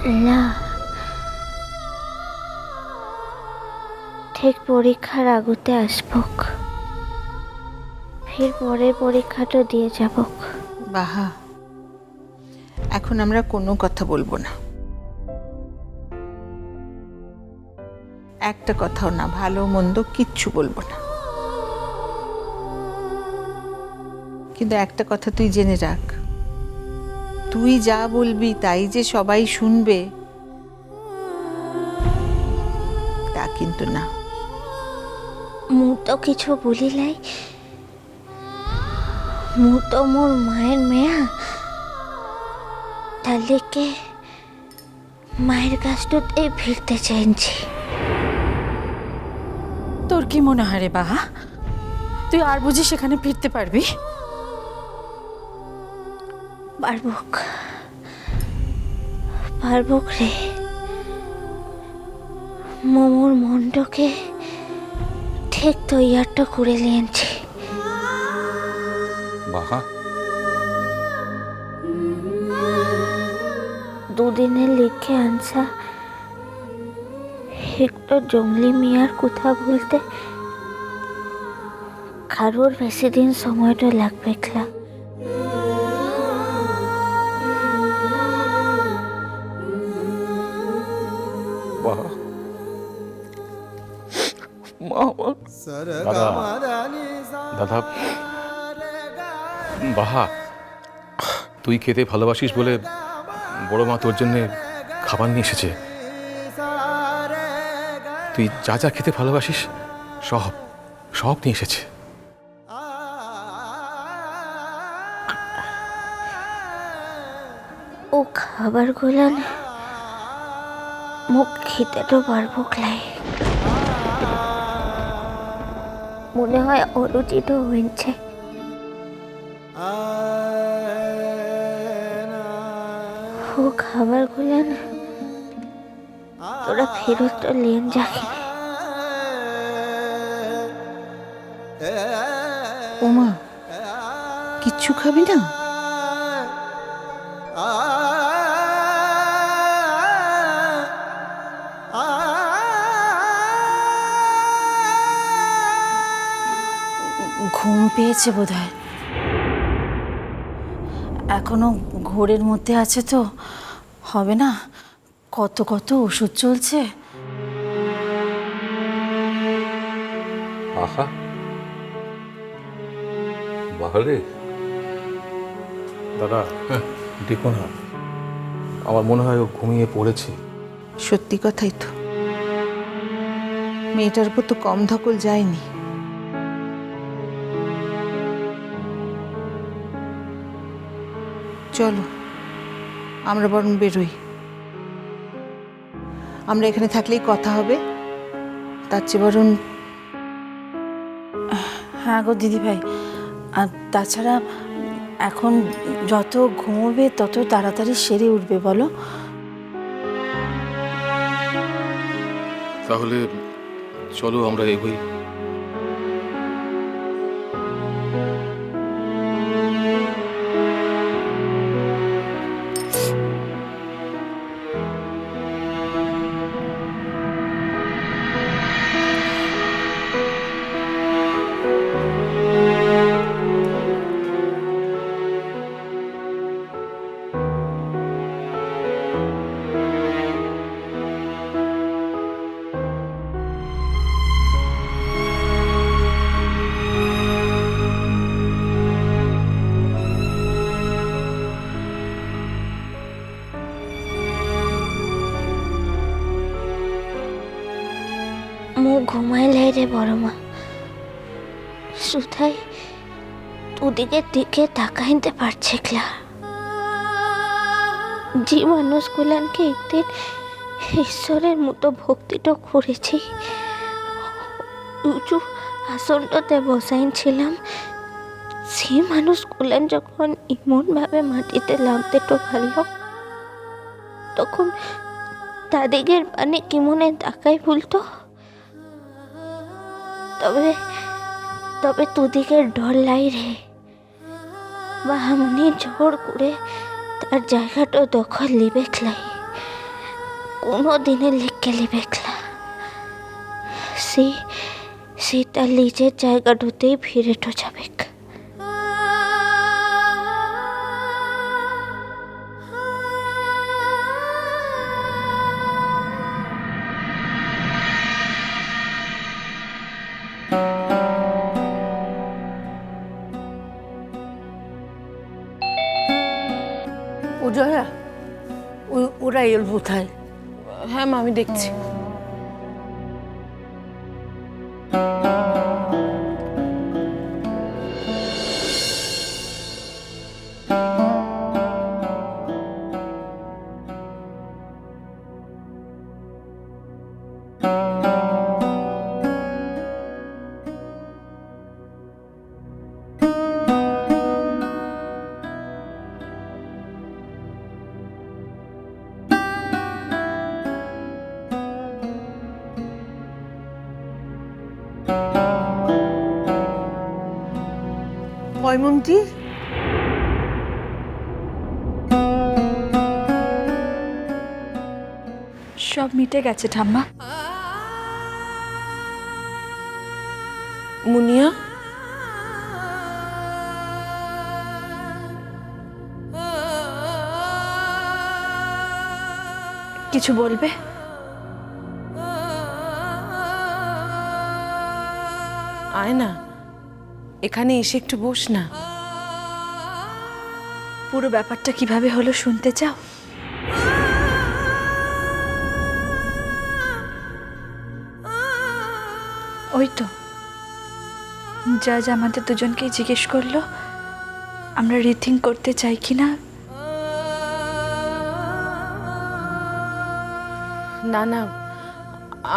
না, ঠিক পরীক্ষার আগতে আসবক, ফির পরের পরীক্ষাটা দিয়ে যাবক। বাহা, এখন আমরা কোনো কথা বলবো না, একটা কথাও না, ভালো মন্দ কিচ্ছু বলবো না। কিন্তু একটা কথা তুই জেনে রাখ, তুই যা বলবি তাই যে সবাই শুনবে তা কিন্তু না। মু তো কিছু বলিলাই, মু তো মোর মায়ের মেয়া, তাহলে কে মায়ের কাছটাতে ফিরতে চাইছি। তোর কি মনে হয় রে বাহা, তুই আর বুঝি সেখানে ফিরতে পারবি? পারবক, পারবক রে। মোর মনটাকে ঠিক তৈয়ারটা করে নিয়েছি। বাহা, দুদিনে লিখে আনসা একটা জঙ্গলি মিয়ার কথা বলতে কারোর বেশি দিন সময়টা লাগবে খেলা। বাহা, দাদা, বাহা, তুই খেতে ভালোবাসিস বলে বড় মা তোর জন্য খাবার নিয়ে এসেছে। তুই যা যা খেতে ভালোবাসিস সব সব নিয়ে এসেছে। ও খাবারগুলো মুখ খেতেও পারবো ক্লাই, মনে হয় অরুচিত হয়েছে। ও খাবারগুলো তোরা ফেরত তো লেন যাকে। ওমা, কিচ্ছু খাবি না? ঘুম পেয়েছে বোধহয়, এখনো ঘোরের মধ্যে আছে তো, হবে না? কত কত ওষুধ চলছে। আহা, বাহারে দাদা, দেখো না, আমার মনে হয় ও ঘুমিয়ে পড়েছে। সত্যি কথাই তো, মেয়েটার উপর তো কম ধকল যায়নি। চলো আমরা বরং বেরোই, আমরা এখানে থাকলেই কথা হবে, তার চেয়ে বরং। হ্যাঁ গো দিদিভাই, আর তাছাড়া এখন যত ঘুমোবে তত তাড়াতাড়ি সেরে উঠবে বলো। তাহলে চলো আমরা এগোই। মু ঘুমাইলে রে বড় মা, শুধাই দুদিকের দিকে তাকাইতে পারছে ক্লা। যে মানুষগুলানকে একদিন ঈশ্বরের মতো ভক্তিটা করেছি, উঁচু আসনটাতে বসাইছিলাম, সেই মানুষগুলান যখন এমনভাবে মাটিতে নামতে তো পারল, তখন তাদিগের পানে কি মনে তাকাই বলতো। তবে তবে দুদিকের ডর লাই রে, বাহামনি জোর করে তার জায়গাটা দখল লিবে খেলাই। কোনো দিনে লিখকেলি বেখলা সেটা নিজের জায়গাটাতেই ফিরেটো যাবে। জয়া ওরা এল কোথায়? হ্যাঁ মা, আমি দেখছি। ময়মন্তী, সব মিটে গেছে ঠাম্মা। মুনিয়া, কিছু বলবে? আয় না, এখানে এসে একটু বস না। পুরো ব্যাপারটা কিভাবে হলো শুনতে চাও? ওই তো জাজ আমাদের দুজনকেই জিজ্ঞেস করলো আমরা রিথিং করতে চাই কিনা। না না,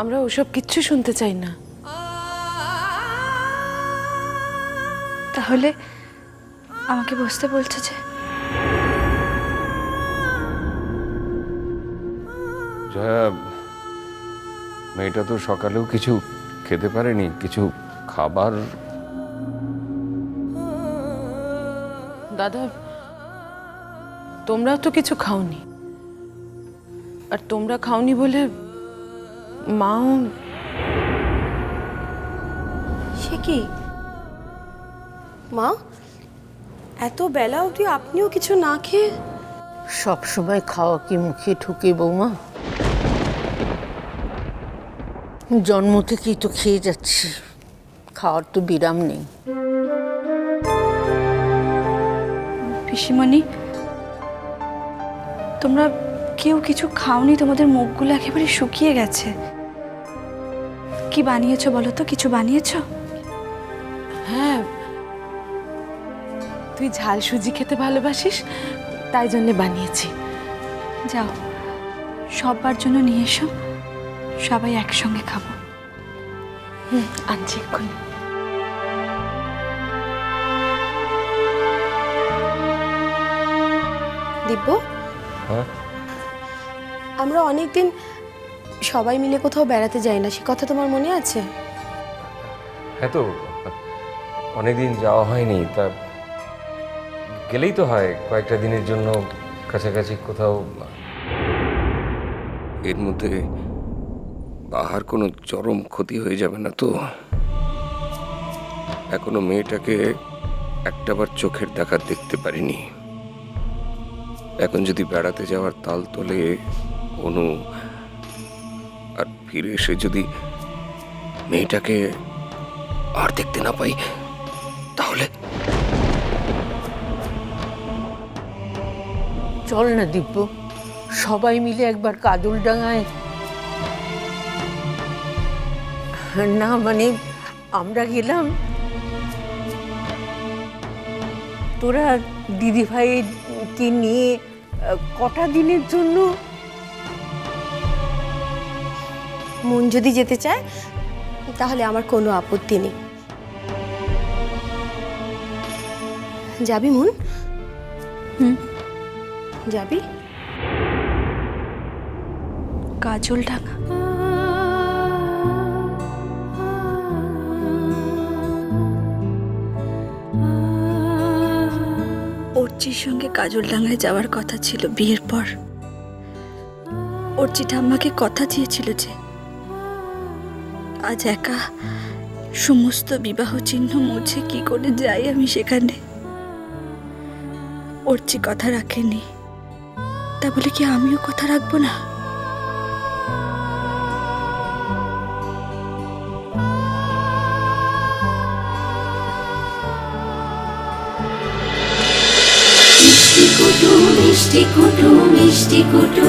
আমরা ওসব কিচ্ছু শুনতে চাই না। তাহলে আমাকে বসতে বলছে যে? জয়া, মেয়েটা তো সকালেও কিছু খেতে পারেনি, কিছু খাবার। দাদা, তোমরাও তো কিছু খাওনি, আর তোমরা খাওনি বলে মাও। সে কি মা, এত বেলা অবধি আপনিও কিছু না খেয়ে? সব সময় খাওয়া কি মুখে ঢুকে বৌমা? জন্ম থেকেই তো খেয়ে যাচ্ছি, খাওয়ার তো বিরাম নেই। পিসিমণি, তোমরা কেউ কিছু খাওনি, তোমাদের মুখগুলো একেবারে শুকিয়ে গেছে। কি বানিয়েছো বলো তো? কিছু বানিয়েছো? হ্যাঁ, তুই ঝাল সুজি খেতে ভালোবাসিস, তাই জন্য বানিয়েছি। যাও সবার জন্য নিয়ে এসো, সবাই একসঙ্গে খাবো। আনছি এক্ষুনি। দিব্য, হ্যাঁ, আমরা অনেকদিন সবাই মিলে কোথাও বেড়াতে যাই না, সে কথা তোমার মনে আছে? হ্যাঁ তো অনেকদিন যাওয়া হয়নি, তা গেলেই তো হয় কয়েকটা দিনের জন্য কাছাকাছি কোথাও। এর মধ্যে বাহার কোনো চরম ক্ষতি হয়ে যাবে না তো? এখনো মেয়েটাকে একটাবার চোখের দেখা দেখতে পারিনি। এখন যদি বেড়াতে যাওয়ার তাল তোলে অনু, আর ফিরে এসে যদি মেয়েটাকে আর দেখতে না পাই, তাহলে চল না দিব্য, সবাই মিলে একবার কাজলডাঙ্গায়। না মানে আমরা গেলাম, তোরা দিদিভাইকে নিয়ে কটা দিনের জন্য। মন যদি যেতে চায় তাহলে আমার কোনো আপত্তি নেই। যাবি মন? যাবি? কাজলডাঙ্গা? অর্চির সঙ্গে কাজলডাঙ্গায় যাওয়ার কথা ছিল বিয়ের পর, অর্চি ঠাম্মাকে কথা দিয়েছিল যে আজ একা সমস্ত বিবাহ চিহ্ন মুছে কি করে যাই আমি সেখানে। অর্চি কথা রাখেনি, তা বলে কি আমিও কথা রাখবো না? মিষ্টি কুটু মিষ্টি কুটু মিষ্টি কুটু।